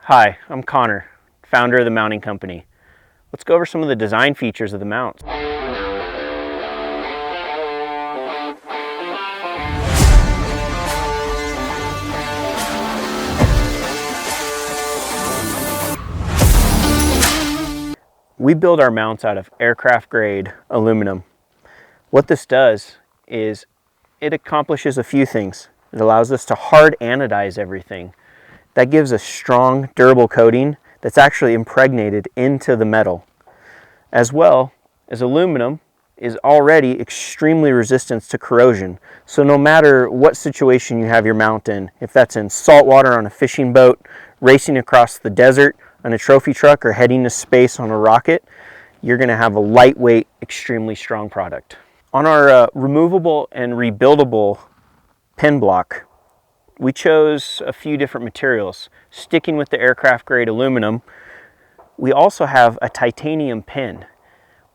Hi, I'm Connor, founder of the mounting company. Let's go over some of the design features of the mounts. We build our mounts out of aircraft grade aluminum. What this does is it accomplishes a few things. It allows us to hard anodize everything. That gives a strong, durable coating that's actually impregnated into the metal. As well as aluminum is already extremely resistant to corrosion. So no matter what situation you have your mount in, if that's in salt water on a fishing boat, racing across the desert on a trophy truck, or heading to space on a rocket, you're going to have a lightweight, extremely strong product. On our removable and rebuildable pin block, we chose a few different materials. Sticking with the aircraft grade aluminum, we also have a titanium pin.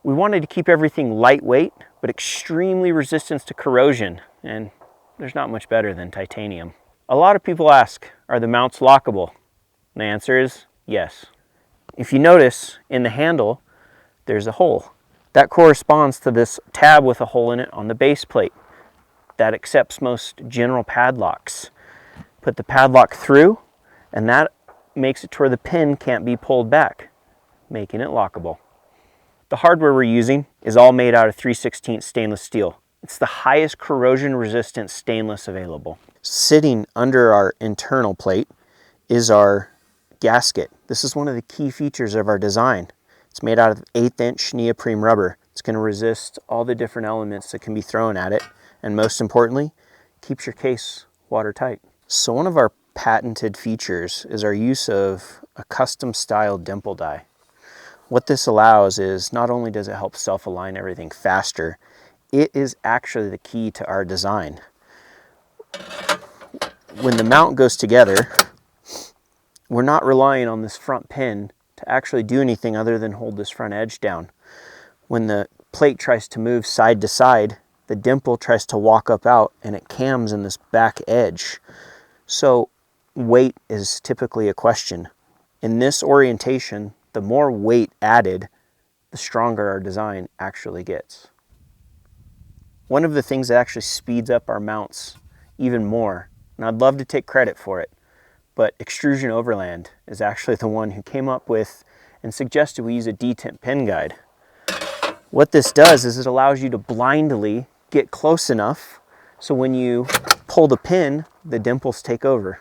We wanted to keep everything lightweight, but extremely resistant to corrosion, and there's not much better than titanium. A lot of people ask, are the mounts lockable? And the answer is yes. If you notice, in the handle, there's a hole. That corresponds to this tab with a hole in it on the base plate. That accepts most general padlocks. Put the padlock through, and that makes it to where the pin can't be pulled back, making it lockable. The hardware we're using is all made out of 3/16 stainless steel. It's the highest corrosion resistant stainless available. Sitting under our internal plate is our gasket. This is one of the key features of our design. It's made out of 1/8" neoprene rubber. It's going to resist all the different elements that can be thrown at it, and most importantly, keeps your case watertight. So one of our patented features is our use of a custom style dimple die. What this allows is, not only does it help self-align everything faster, it is actually the key to our design. When the mount goes together, we're not relying on this front pin to actually do anything other than hold this front edge down. When the plate tries to move side to side, the dimple tries to walk up out and it cams in this back edge. So weight is typically a question. In this orientation, the more weight added, the stronger our design actually gets. One of the things that actually speeds up our mounts even more, and I'd love to take credit for it, but Extrusion Overland is actually the one who came up with and suggested we use a detent pin guide. What this does is it allows you to blindly get close enough so when you pull the pin, the dimples take over.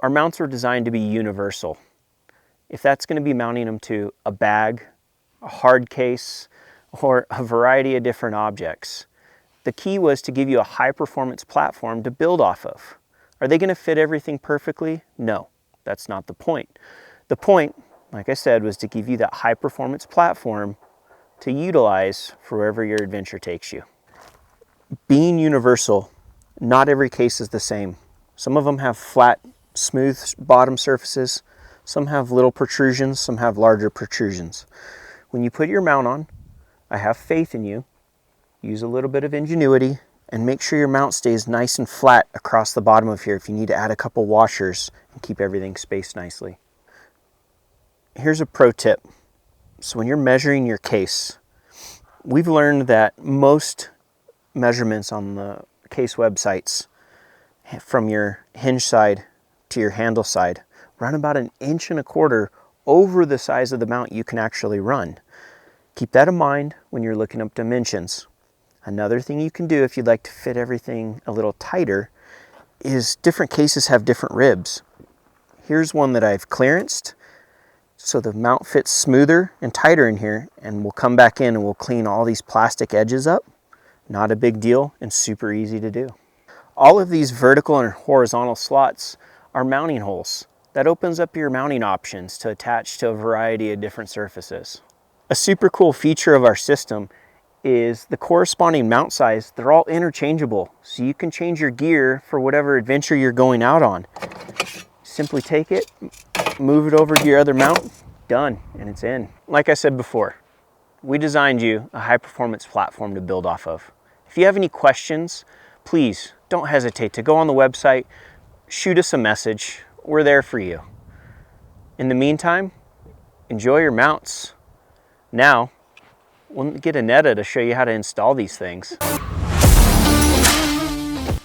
Our mounts were designed to be universal. If that's going to be mounting them to a bag, a hard case, or a variety of different objects, the key was to give you a high performance platform to build off of. Are they going to fit everything perfectly? No, that's not the point. The point, like I said, was to give you that high performance platform to utilize for wherever your adventure takes you. Being universal, not every case is the same. Some of them have flat, smooth bottom surfaces. Some have little protrusions, some have larger protrusions. When you put your mount on, I have faith in you. Use a little bit of ingenuity and make sure your mount stays nice and flat across the bottom of here if you need to add a couple washers and keep everything spaced nicely. Here's a pro tip. So when you're measuring your case, we've learned that most measurements on the case websites, from your hinge side to your handle side, run about 1.25 inches over the size of the mount you can actually run. Keep that in mind when you're looking up dimensions. Another thing you can do if you'd like to fit everything a little tighter is different cases have different ribs. Here's one that I've clearanced so the mount fits smoother and tighter in here, and we'll come back in and we'll clean all these plastic edges up. Not a big deal and super easy to do. All of these vertical and horizontal slots are mounting holes. That opens up your mounting options to attach to a variety of different surfaces. A super cool feature of our system is the corresponding mount size. They're all interchangeable, so you can change your gear for whatever adventure you're going out on. Simply take it, move it over to your other mount, done, and it's in. Like I said before, we designed you a high performance platform to build off of. If you have any questions, please don't hesitate to go on the website, shoot us a message. We're there for you. In the meantime, enjoy your mounts. Now, we'll get Annetta to show you how to install these things.